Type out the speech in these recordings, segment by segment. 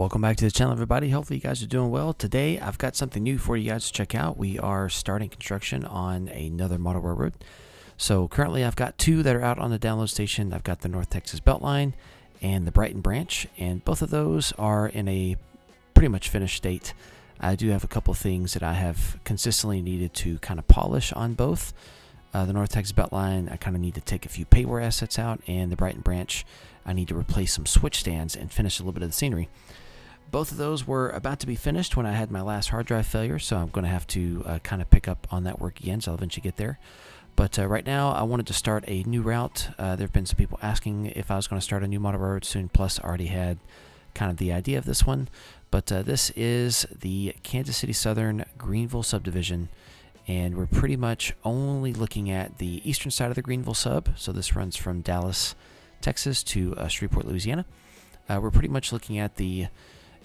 Welcome back to the channel, everybody. Hopefully you guys are doing well. Today I've got something new for you guys to check out. We are starting construction on another model railroad. So currently I've got two that are out on the download station. I've got the North Texas Beltline and the Brighton branch, and both of those are in a pretty much finished state. I do have a couple of things that I have consistently needed to kind of polish on both. The North Texas Beltline, I kind of need to take a few payware assets out, and the Brighton branch, I need to replace some switch stands and finish a little bit of the scenery. Both of those were about to be finished when I had my last hard drive failure, so I'm going to have to kind of pick up on that work again, so I'll eventually get there. But right now, I wanted to start a new route. There have been some people asking if I was going to start a new model railroad soon, plus I already had kind of the idea of this one. But this is the Kansas City Southern Greenville subdivision, and we're pretty much only looking at the eastern side of the Greenville sub. So this runs from Dallas, Texas to Shreveport, Louisiana. We're pretty much looking at the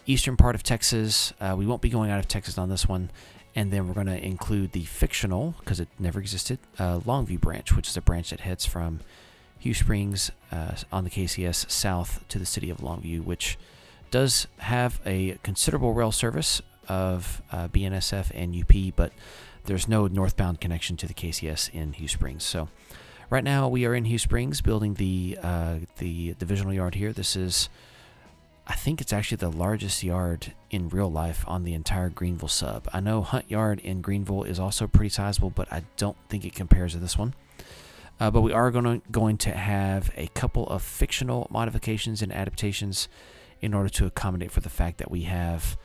eastern part of Texas. We won't be going out of Texas on this one. And then we're going to include the fictional, because it never existed, Longview branch, which is a branch that heads from Hugh Springs on the KCS south to the city of Longview, which does have a considerable rail service of BNSF and UP, but there's no northbound connection to the KCS in Hugh Springs. So right now we are in Hugh Springs building the divisional yard here. This is, I think it's actually the largest yard in real life on the entire Greenville sub. I know Hunt Yard in Greenville is also pretty sizable, but I don't think it compares to this one. But we are going to have a couple of fictional modifications and adaptations in order to accommodate for the fact that we have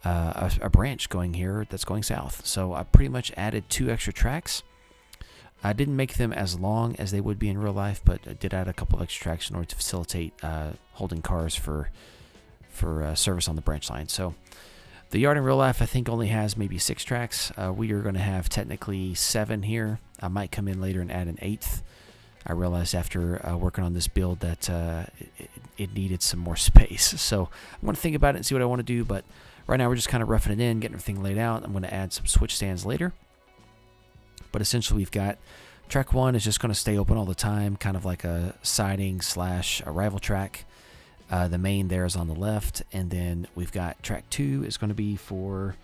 a branch going here that's going south. So I pretty much added 2 extra tracks. I didn't make them as long as they would be in real life, but I did add a couple of extra tracks in order to facilitate holding cars for service on the branch line. So the yard in real life, I think, only has maybe 6 tracks. We are going to have technically 7 here. I might come in later and add an 8th. I realized after working on this build that it needed some more space. So I want to think about it and see what I want to do, but right now we're just kind of roughing it in, getting everything laid out. I'm going to add some switch stands later. But essentially we've got track 1 is just going to stay open all the time, kind of like a siding / arrival track. The main there is on the left, and then we've got track 2 is going to be for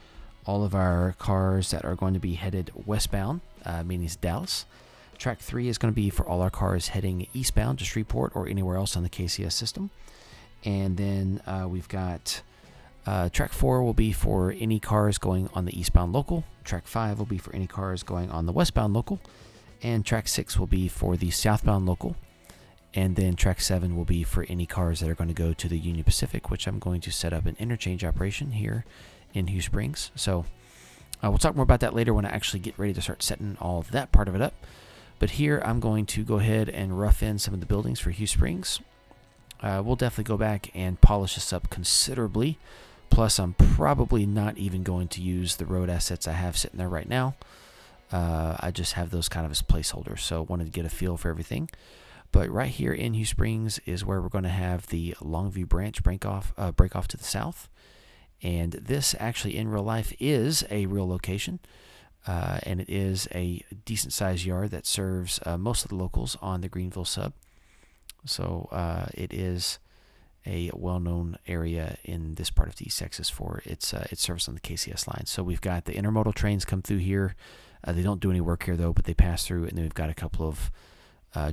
all of our cars that are going to be headed westbound, meaning it's Dallas. Track 3 is going to be for all our cars heading eastbound to Shreveport or anywhere else on the KCS system. And then we've got track 4 will be for any cars going on the eastbound local. Track 5 will be for any cars going on the westbound local. And track 6 will be for the southbound local. And then track 7 will be for any cars that are going to go to the Union Pacific, which I'm going to set up an interchange operation here in Hugh Springs. So we'll talk more about that later when I actually get ready to start setting all of that part of it up. But here I'm going to go ahead and rough in some of the buildings for Hugh Springs. We'll definitely go back and polish this up considerably. Plus, I'm probably not even going to use the road assets I have sitting there right now. I just have those kind of as placeholders, so wanted to get a feel for everything. But right here in Hugh Springs is where we're going to have the Longview branch break off to the south. And this actually in real life is a real location. And it is a decent sized yard that serves most of the locals on the Greenville sub. So it is a well-known area in this part of East Texas for its service on the KCS line. So we've got the intermodal trains come through here. They don't do any work here though, but they pass through. And then we've got a couple of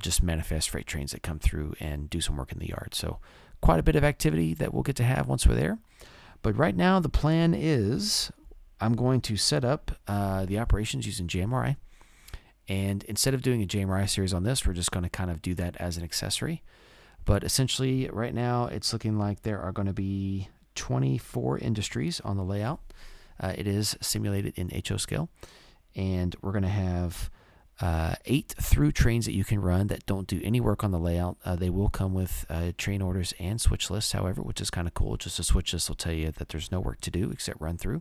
just manifest freight trains that come through and do some work in the yard. So quite a bit of activity that we'll get to have once we're there. But right now the plan is I'm going to set up the operations using JMRI. And instead of doing a JMRI series on this, we're just going to kind of do that as an accessory. But essentially right now it's looking like there are going to be 24 industries on the layout. It is simulated in HO scale. And we're going to have 8 through trains that you can run that don't do any work on the layout. They will come with train orders and switch lists, however, which is kind of cool. Just a switch list will tell you that there's no work to do except run through.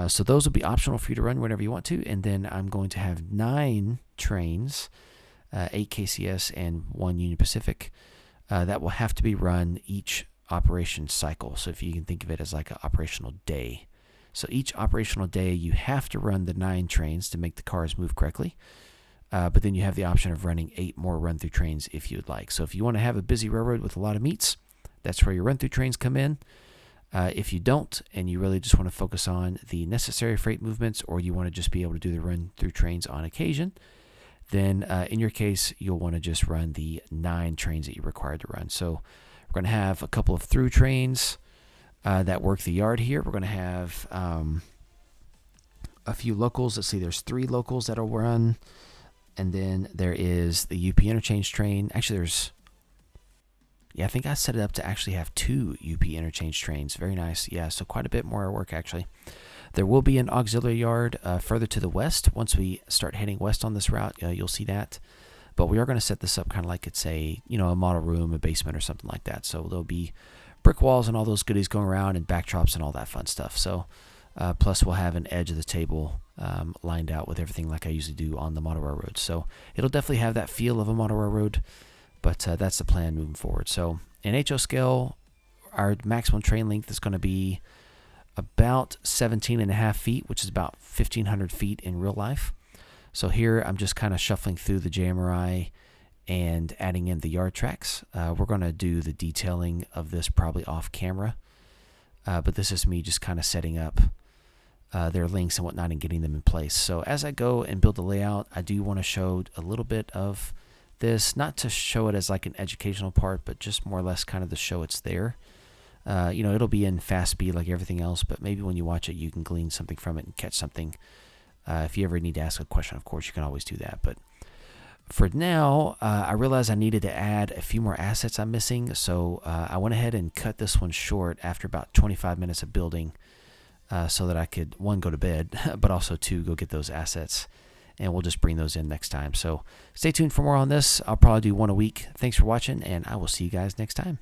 So those will be optional for you to run whenever you want to. And then I'm going to have 9 trains, 8 KCS and 1 Union Pacific, that will have to be run each operation cycle. So if you can think of it as like an operational day. So each operational day, you have to run the 9 trains to make the cars move correctly. But then you have the option of running 8 more run-through trains if you'd like. So if you want to have a busy railroad with a lot of meets, that's where your run-through trains come in. If you don't, and you really just want to focus on the necessary freight movements, or you want to just be able to do the run through trains on occasion, then in your case, you'll want to just run the 9 trains that you're required to run. So we're going to have a couple of through trains that work the yard here. We're going to have a few locals. Let's see, there's 3 locals that'll run. And then there is the UP interchange train. Actually, I think I set it up to actually have 2 UP interchange trains. Very nice. Yeah, so quite a bit more work, actually. There will be an auxiliary yard further to the west. Once we start heading west on this route, you'll see that. But we are going to set this up kind of like it's a model room, a basement, or something like that. So there'll be brick walls and all those goodies going around, and backdrops and all that fun stuff. So plus we'll have an edge of the table lined out with everything like I usually do on the model railroad. So it'll definitely have that feel of a model railroad, but that's the plan moving forward. So in HO scale, our maximum train length is going to be about 17.5 feet, which is about 1,500 feet in real life. So here I'm just kind of shuffling through the JMRI and adding in the yard tracks. We're going to do the detailing of this probably off camera, but this is me just kind of setting up their links and whatnot and getting them in place. So as I go and build the layout, I do want to show a little bit of this, not to show it as like an educational part, but just more or less kind of to show it's there. It'll be in fast speed like everything else, but maybe when you watch it, you can glean something from it and catch something. If you ever need to ask a question, of course, you can always do that. But for now, I realized I needed to add a few more assets I'm missing. So I went ahead and cut this one short after about 25 minutes of building so that I could, 1, go to bed, but also 2, go get those assets. And we'll just bring those in next time. So stay tuned for more on this. I'll probably do 1 a week. Thanks for watching, and I will see you guys next time.